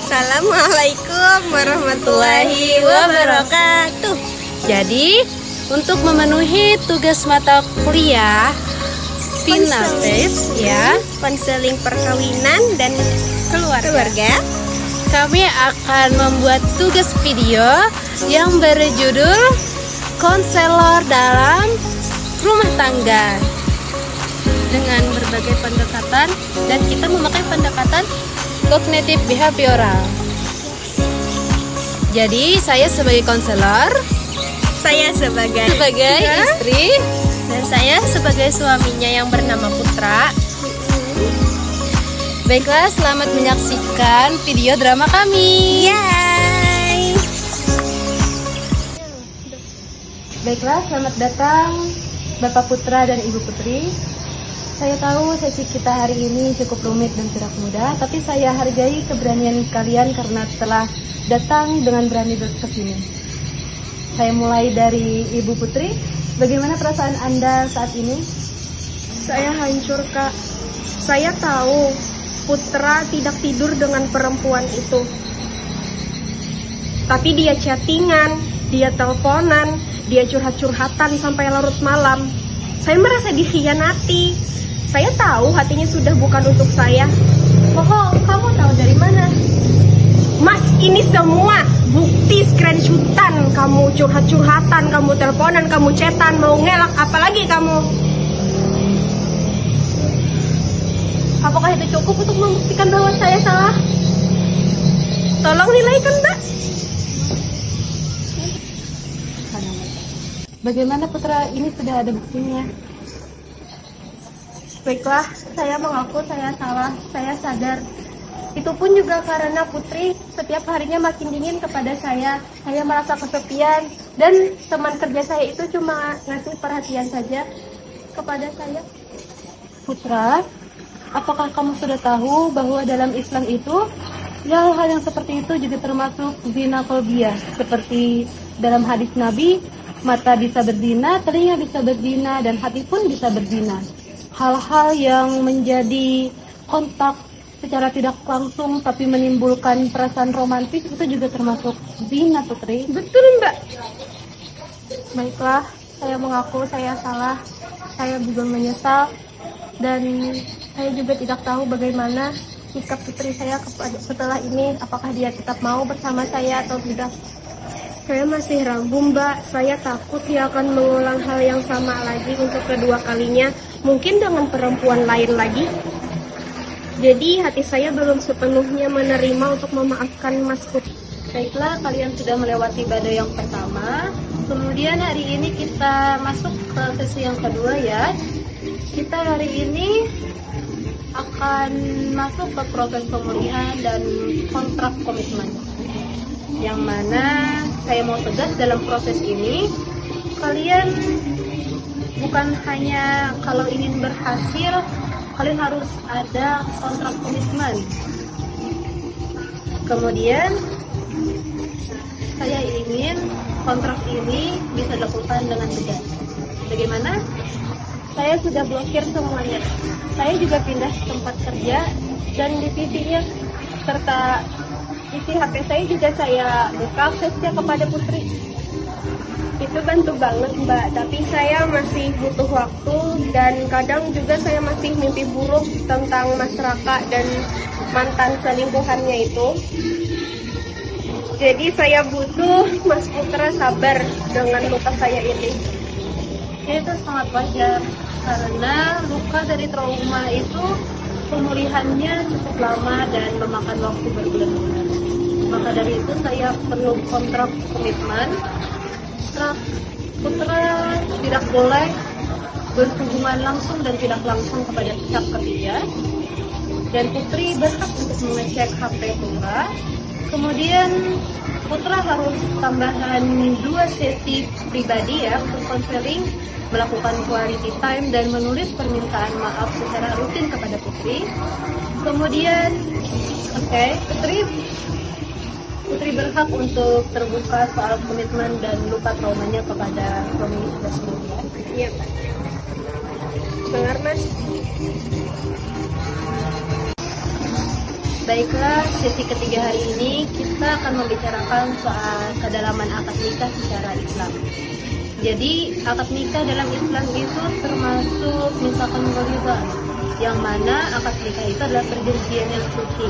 Assalamualaikum warahmatullahi wabarakatuh. Jadi, untuk memenuhi tugas mata kuliah final test ya, konseling perkawinan dan keluarga, kami akan membuat tugas video yang berjudul konselor dalam rumah tangga dengan berbagai pendekatan, dan kita memakai pendekatan kognitif behavioral. Jadi saya sebagai konselor, saya sebagai istri, dan saya sebagai suaminya yang bernama Putra. Baiklah, selamat menyaksikan video drama kami. Yay! Baiklah, selamat datang Bapak Putra dan Ibu Putri. Saya tahu sesi kita hari ini cukup rumit dan tidak mudah, tapi saya hargai keberanian kalian karena telah datang dengan berani ke sini. Saya mulai dari Ibu Putri. Bagaimana perasaan Anda saat ini? Saya hancur, Kak. Saya tahu Putra tidak tidur dengan perempuan itu. Tapi dia chattingan, dia teleponan, dia curhat-curhatan sampai larut malam. Saya merasa dikhianati. Saya tahu hatinya sudah bukan untuk saya. Oh, kamu tahu dari mana? Mas, ini semua bukti screenshotan. Kamu curhat-curhatan, kamu teleponan, kamu chatan, mau ngelak, apalagi kamu. Apakah itu cukup untuk membuktikan bahwa saya salah? Tolong nilaikan, Mbak. Bagaimana Putra, ini sudah ada buktinya? Baiklah, saya mengaku saya salah, saya sadar. Itu pun juga karena Putri setiap harinya makin dingin kepada saya. Saya merasa kesepian, dan teman kerja saya itu cuma ngasih perhatian saja kepada saya. Putra, apakah kamu sudah tahu bahwa dalam Islam itu hal-hal yang seperti itu juga termasuk zina kolbiah? Seperti dalam hadis Nabi, mata bisa berzina, telinga bisa berzina, dan hati pun bisa berzina. Hal-hal yang menjadi kontak secara tidak langsung tapi menimbulkan perasaan romantis itu juga termasuk zina, Putri. Betul, Mbak. Baiklah, saya mengaku saya salah. Saya juga menyesal, dan saya juga tidak tahu bagaimana sikap Putri saya setelah ini. Apakah dia tetap mau bersama saya atau tidak? Saya masih ragu, Mbak. Saya takut dia akan mengulang hal yang sama lagi untuk kedua kalinya. Mungkin dengan perempuan lain lagi. Jadi hati saya belum sepenuhnya menerima untuk memaafkan Mas Putri. Baiklah, kalian sudah melewati badai yang pertama. Kemudian hari ini kita masuk ke sesi yang kedua ya. Kita hari ini akan masuk ke proses pemulihan dan kontrak komitmen. Yang mana saya mau tegas dalam proses ini, kalian bukan hanya kalau ingin berhasil, kalian harus ada kontrak komitmen. Kemudian saya ingin kontrak ini bisa dilakukan dengan tegas. Bagaimana? Saya sudah blokir semuanya. Saya juga pindah tempat kerja, dan divisinya serta isi HP saya juga saya buka aksesnya kepada Putri. Itu bantu banget, Mbak, tapi saya masih butuh waktu, dan kadang juga saya masih mimpi buruk tentang Mas Raka dan mantan selingkuhannya itu. Jadi saya butuh Mas Putra sabar dengan luka saya ini. Itu sangat wajar, karena luka dari trauma itu pemulihannya cukup lama dan memakan waktu berbulan-bulan. Maka dari itu saya perlu kontrak komitmen. Putra tidak boleh berhubungan langsung dan tidak langsung kepada pihak ketiga, dan Putri berhak untuk mengecek HP Putra. Kemudian Putra harus tambahan 2 sesi pribadi ya untuk konseling, melakukan quality time, dan menulis permintaan maaf secara rutin kepada Putri. Kemudian Putri berhak untuk terbuka soal komitmen dan luka traumanya kepada suami dan sebelumnya. Iya, Pak. Benar, Mas. Baiklah, sesi ketiga hari ini kita akan membicarakan soal kedalaman akad nikah secara Islam. Jadi, akad nikah dalam Islam itu termasuk misalkan ghalidha, yang mana akad nikah itu adalah perjanjian yang suci.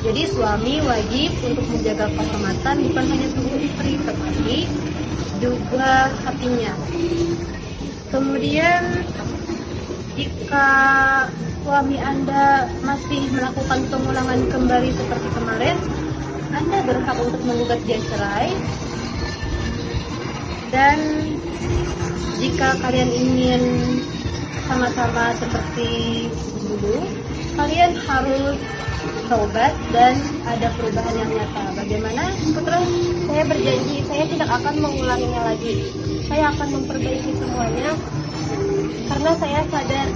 Jadi, suami wajib untuk menjaga kehormatan bukan hanya tubuh istri, tetapi juga hatinya. Kemudian, jika suami Anda masih melakukan pengulangan kembali seperti kemarin, Anda berhak untuk menggugat dia cerai. Dan jika kalian ingin sama-sama seperti dulu, kalian harus taubat dan ada perubahan yang nyata. Bagaimana, Putra? Saya berjanji saya tidak akan mengulanginya lagi. Saya akan memperbaiki semuanya karena saya sadar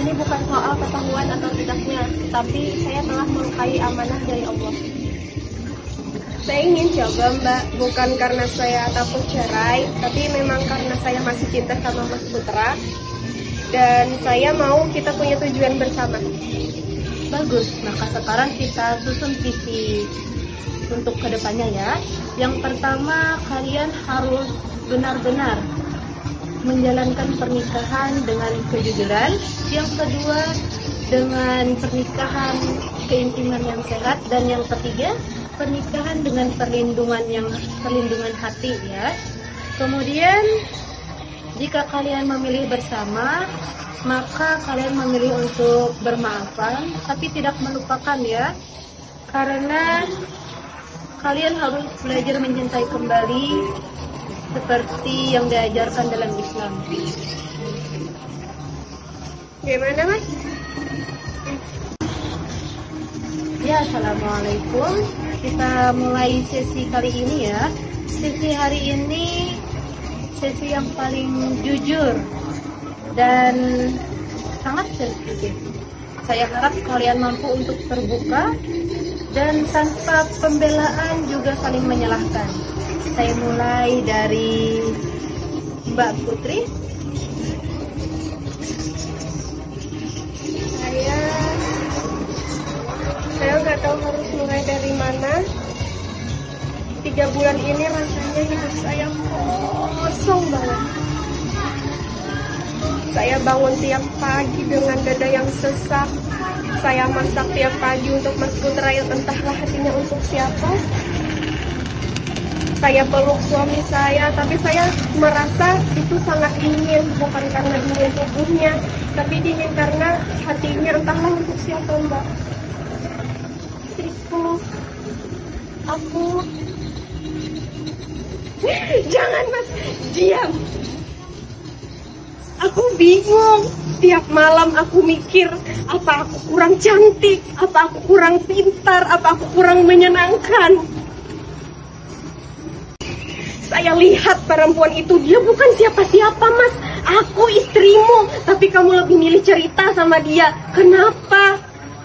ini bukan soal ketahuan atau tidaknya, tapi saya telah mengkaji amanah dari Allah. Saya ingin coba, Mbak, bukan karena saya takut cerai, tapi memang karena saya masih cinta sama Mas Putra, dan saya mau kita punya tujuan bersama. Bagus, maka sekarang kita susun visi untuk kedepannya ya. Yang pertama, kalian harus benar-benar menjalankan pernikahan dengan kejujuran. Yang kedua, dengan pernikahan keintiman yang sehat. Dan yang ketiga, pernikahan dengan perlindungan hati ya. Kemudian, jika kalian memilih bersama, maka kalian memilih untuk bermaafan, tapi tidak melupakan ya, karena kalian harus belajar mencintai kembali seperti yang diajarkan dalam Islam. Gimana, Mas? Ya, assalamualaikum. Kita mulai sesi kali ini ya. Sesi hari ini sesi yang paling jujur dan sangat sensitif. Saya harap kalian mampu untuk terbuka dan tanpa pembelaan juga saling menyalahkan. Saya mulai dari Mbak Putri. Saya nggak tahu harus mulai dari mana. 3 bulan ini rasanya hidup saya kosong banget. Saya bangun tiap pagi dengan dada yang sesak. Saya masak tiap pagi untuk Mas Putra yang entahlah hatinya untuk siapa. Saya peluk suami saya, tapi saya merasa itu sangat dingin, bukan karena dingin tubuhnya, tapi dingin karena hatinya entahlah untuk siapa, Mbak. Istriku, aku... Jangan, Mas, diam. Aku bingung. Setiap malam aku mikir, apa aku kurang cantik, apa aku kurang pintar, apa aku kurang menyenangkan. Saya lihat perempuan itu, dia bukan siapa-siapa, Mas. Aku istrimu, tapi kamu lebih milih cerita sama dia. Kenapa?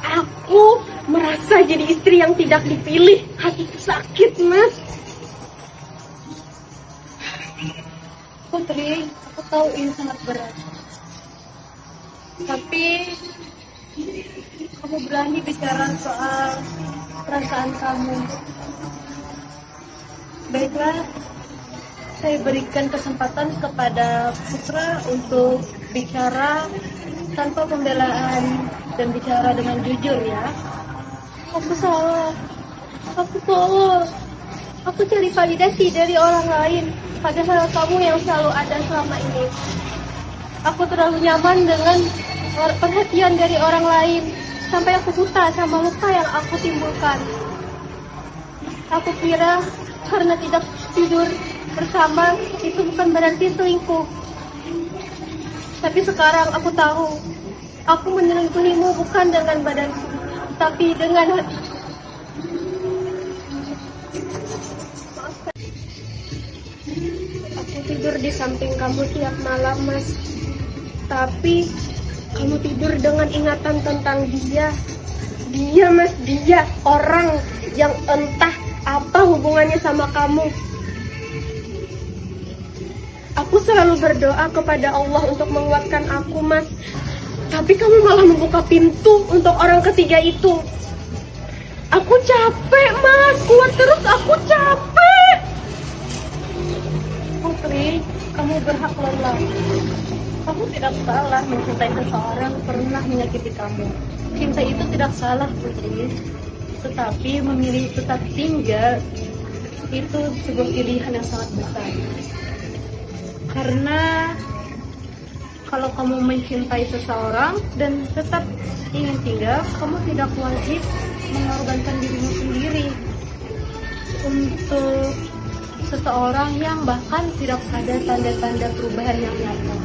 Aku merasa jadi istri yang tidak dipilih. Hatiku sakit, Mas. Putri, aku tahu ini sangat berat. Tapi kamu berani bicara soal perasaan kamu. Baiklah, saya berikan kesempatan kepada Putra untuk bicara tanpa pembelaan dan bicara dengan jujur ya. Aku salah. Aku bohong. Aku cari validasi dari orang lain, padahal kamu yang selalu ada selama ini. Aku terlalu nyaman dengan perhatian dari orang lain, sampai aku buta sama luka yang aku timbulkan. Aku kira karena tidak tidur bersama itu bukan berarti selingkuh. Tapi sekarang aku tahu, aku menyelingkuhimu bukan dengan badanku, tapi dengan hatiku. Aku tidur di samping kamu tiap malam, Mas. Tapi kamu tidur dengan ingatan tentang dia. Dia, Mas, dia orang yang entah apa hubungannya sama kamu. Aku selalu berdoa kepada Allah untuk menguatkan aku, Mas. Tapi kamu malah membuka pintu untuk orang ketiga itu. Aku capek, Mas. Kuat terus, aku capek. Putri, kamu berhak lelah. Kamu tidak salah mencintai seseorang pernah menyakiti kamu. Cinta itu tidak salah, Putri. Tetapi memilih tetap tinggal itu sebuah pilihan yang sangat besar. Karena kalau kamu mencintai seseorang dan tetap ingin tinggal, kamu tidak wajib mengorbankan dirimu sendiri untuk seseorang yang bahkan tidak ada tanda-tanda perubahan yang nyata.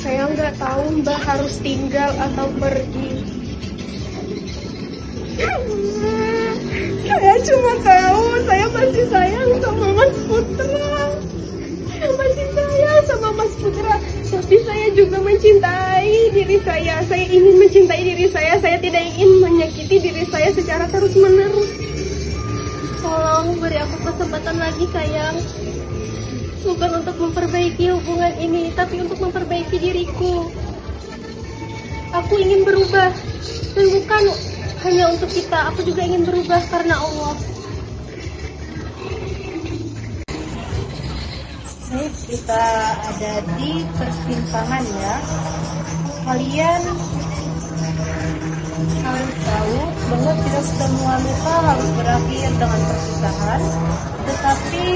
Saya nggak tahu Mbak harus tinggal atau pergi. Saya cuma tahu saya masih sayang sama Mas Putra. Saya masih sayang sama Mas Putra. Tapi saya juga mencintai diri saya. Saya ingin mencintai diri saya. Saya tidak ingin menyakiti diri saya secara terus-menerus. Tolong beri aku kesempatan lagi, sayang. Bukan untuk memperbaiki hubungan ini, tapi untuk memperbaiki diriku. Aku ingin berubah, dan bukan hanya untuk kita. Aku juga ingin berubah karena Allah. Baik, kita ada di persimpangan ya. Kalian harus tahu bahwa tidak semua luka harus berakhir dengan perpisahan, tetapi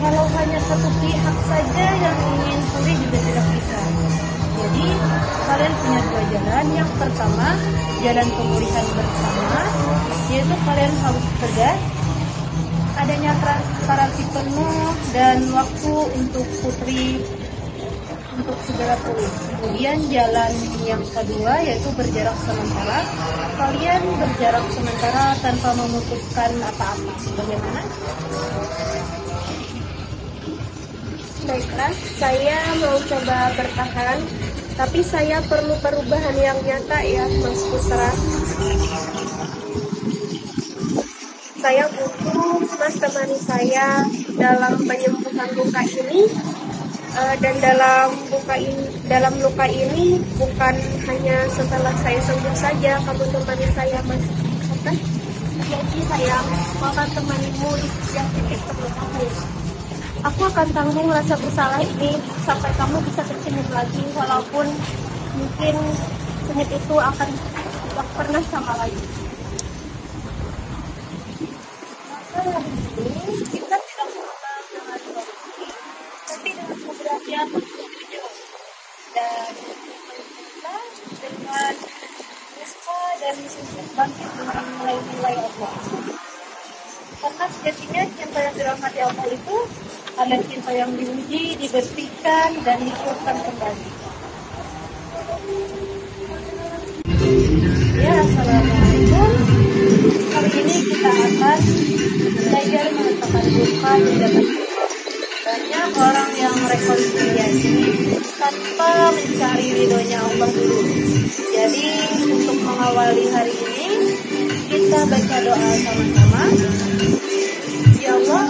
kalau hanya satu pihak saja yang ingin pulih juga tidak bisa. Jadi kalian punya dua jalan. Yang pertama, jalan pemulihan bersama, yaitu kalian harus tegas, adanya transparansi penuh dan waktu untuk Putri untuk segera pulih. Kemudian jalan yang kedua yaitu berjarak sementara. Kalian berjarak sementara tanpa memutuskan apa-apa. Bagaimana? Baiklah, saya mau coba bertahan. Tapi saya perlu perubahan yang nyata ya, Mas Putra. Saya butuh Mas temani saya dalam penyembuhan luka ini. Dan dalam luka ini bukan hanya setelah saya sembuh saja kamu temani saya, Mas. Oke? Jadi sayang, aku akan temanimu di setiap titik terlukamu. Aku akan tanggung rasa bersalah ini sampai kamu bisa tersenyum lagi, walaupun mungkin senyum itu akan tidak pernah sama lagi. Kita tidak berubah dengan solusi, tapi dengan keberanian untuk berjuang. Dan kita dengan usaha dan bangkit dengan nilai-nilai Allah. Karena sejatinya cinta yang dirahmati Allah itu adalah cinta yang diuji, dibersihkan, dan dikuatkan kembali. Ya, assalamualaikum. Kali ini kita akan belajar mengatakan duka di dalam hidup. Banyak orang yang rekonsiliasi tanpa mencari ridhonya Allah dulu. Jadi untuk mengawali hari ini kita baca doa sama-sama. Ya Allah,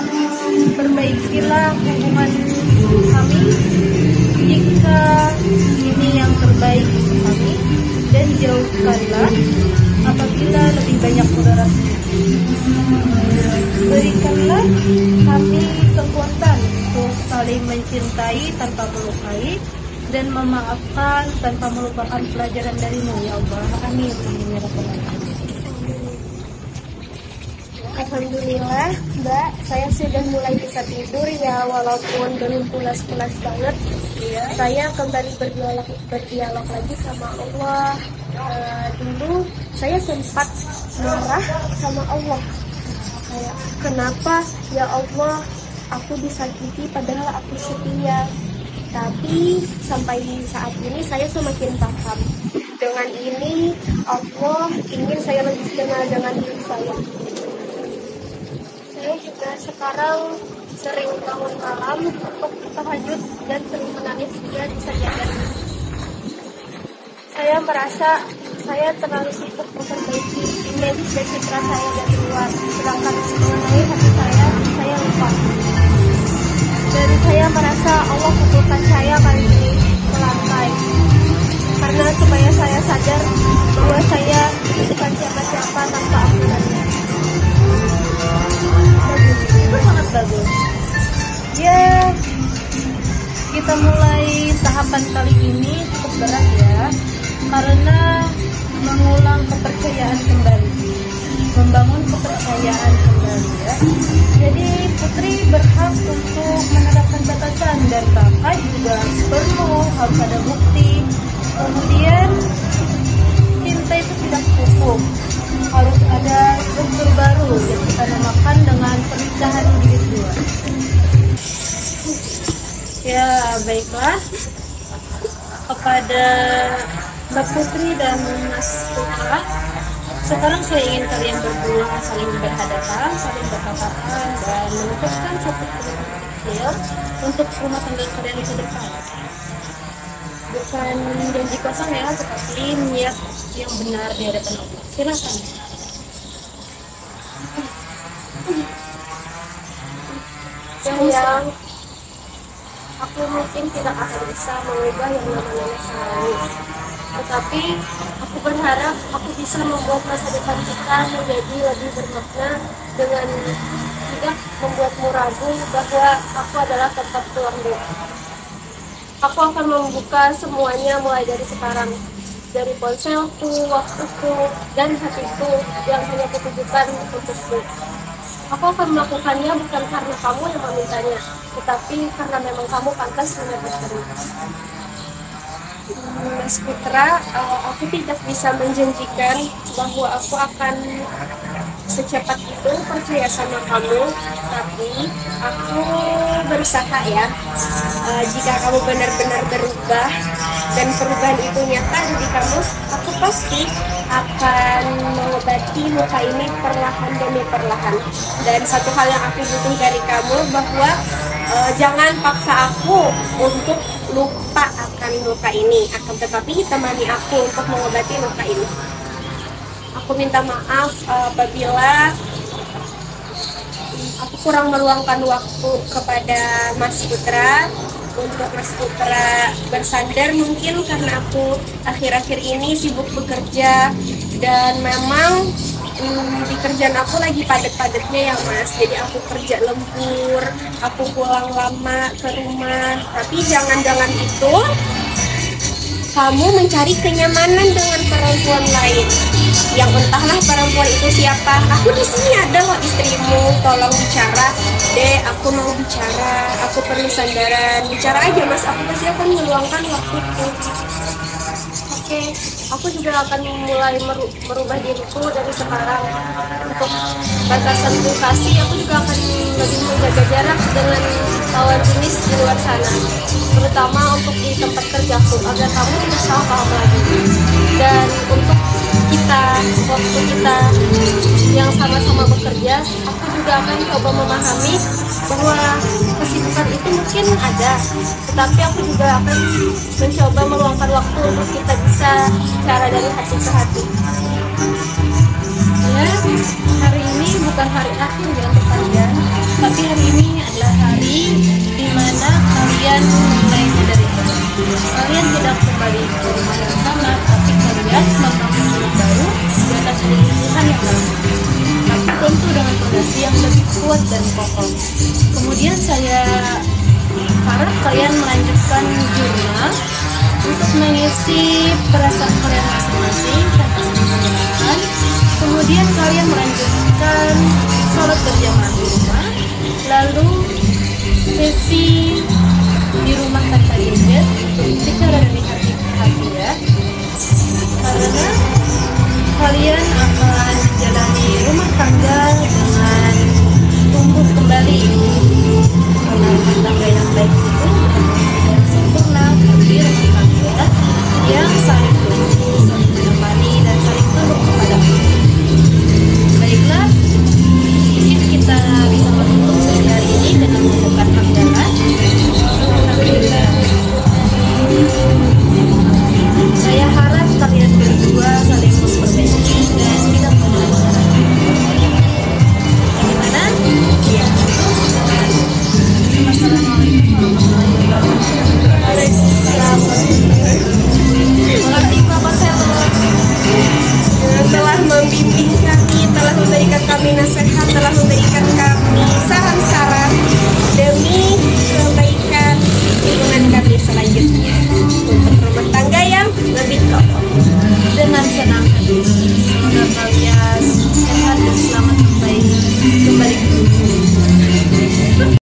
perbaikilah hubungan kami jika ini yang terbaik untuk kami, dan jauhkanlah apabila lebih banyak mudaratnya. Berikanlah kami kekuatan untuk saling mencintai tanpa melukai dan memaafkan tanpa melupakan pelajaran darimu, ya Allah. Amin. Amin ya rabbal alamin. Alhamdulillah, Mbak, saya sudah mulai bisa tidur ya, walaupun belum pulas-pulas banget. Iya. Saya kembali berdialog lagi sama Allah. Dulu saya sempat marah sama Allah. Kayak, kenapa ya Allah aku disakiti padahal aku setia. Tapi sampai saat ini saya semakin paham. Dengan ini Allah ingin saya lebih kenal dengan diri saya. Saya juga sekarang sering bangun malam untuk tahajud dan sering menangis juga di sajadah. Saya merasa saya terlalu sibuk memperbaiki image dan citra saya dari luar, sedangkan mengenai hati saya lupa. Dan saya merasa Allah pukulkan saya kali ini ke lantai, karena supaya saya sadar bahwa saya Ya, kita mulai tahapan kali ini cukup berat ya, karena mengulang kepercayaan kembali, membangun kepercayaan kembali ya. Jadi Putri berhak untuk menerapkan batasan dan kakak juga perlu harus ada bukti. Kemudian cinta itu tidak cukup, harus ada struktur baru yang kita namakan dengan pernikahan jilid 2. Ya baiklah, kepada Mbak Putri dan Mas Putra, sekarang saya ingin kalian berdua saling berhadapan, saling berpapasan, dan menentukan satu keputusan kecil untuk rumah tangga kalian ke depan. Bukan janji kosong ya, tetapi niat yang benar di hadapan Allah. Silakan. Sayang, aku mungkin tidak akan bisa mengubah yang namanya masa lalu. Tetapi aku berharap aku bisa membuat masa depan kita menjadi lebih bermakna dengan tidak membuatmu ragu bahwa aku adalah tempat keluarga. Aku akan membuka semuanya mulai dari sekarang. Dari ponselku, waktuku, dan hatiku yang hanya kutujukan untukmu. Aku akan melakukannya bukan karena kamu yang memintanya, tetapi karena memang kamu pantas mendapatkannya. Mas Putra, aku tidak bisa menjanjikan bahwa aku akan secepat itu percaya sama kamu, tapi aku berusaha ya. Jika kamu benar-benar berubah dan perubahan itu nyata di kamu, aku pasti akan mengobati luka ini perlahan demi perlahan. Dan satu hal yang aku butuh dari kamu bahwa jangan paksa aku untuk lupa akan luka ini, akan tetapi temani aku untuk mengobati luka ini. Aku minta maaf apabila aku kurang meluangkan waktu kepada Mas Putra. Untuk Mas Putra bersandar mungkin karena aku akhir-akhir ini sibuk bekerja dan memang di kerjaan aku lagi padat-padatnya ya Mas. Jadi aku kerja lembur, aku pulang lama ke rumah. Tapi jangan-jangan itu kamu mencari kenyamanan dengan perempuan lain, yang entahlah perempuan itu siapa. Aku di sini ada loh istrimu, tolong bicara deh, aku mau bicara, aku perlu sandaran, bicara aja Mas, aku pasti akan meluangkan waktuku. Oke, aku juga akan mulai merubah diriku dari sekarang. Untuk batasan privasi, aku juga akan lebih menjaga jarak dengan lawan jenis di luar sana, terutama untuk di tempat kerjaku, agar kamu tidak salah paham lagi. Dan untuk waktu kita yang sama-sama bekerja, aku juga akan coba memahami bahwa kesibukan itu mungkin ada, tetapi aku juga akan mencoba meluangkan waktu untuk kita bisa bicara dari hati ke hati. Ya, hari ini bukan hari akhir ya untuk kalian, tapi hari ini adalah hari di mana kalian mulai dari nol. Kalian tidak kembali ke rumah yang sama, tapi kalian membangun hidup baru di atas lingkungan yang baru, tapi tentu dengan fondasi yang lebih kuat dan kokoh. Kemudian saya harap kalian melanjutkan jurnal untuk mengisi perasaan kalian masing-masing tanpa saling menyalahkan. Kemudian kalian melanjutkan sholat berjamaah di rumah, lalu sesi di rumah tanpa gadget untuk bicara dari hati ke hati ya, karena kalian akan menjalani rumah tangga dengan tumbuh kembali. Karena rumah tangga yang baik itu tidak sempurna, tapi rumah tangga yang saling tunduk, saling menemani, dan saling tunduk kepada Allah. Baiklah, mungkin kita bisa menutup sesi hari ini dengan membuka hamdalah. Saya harap kalian berdua saling memperbaiki dan tidak mengulangi. Bagaimana? Ya. Assalamualaikum warahmatullahi wabarakatuh. Waalaikumsalam. Terima kasih Bapak Selor telah membimbing kami, telah memberikan kami nasihat, telah memberikan kami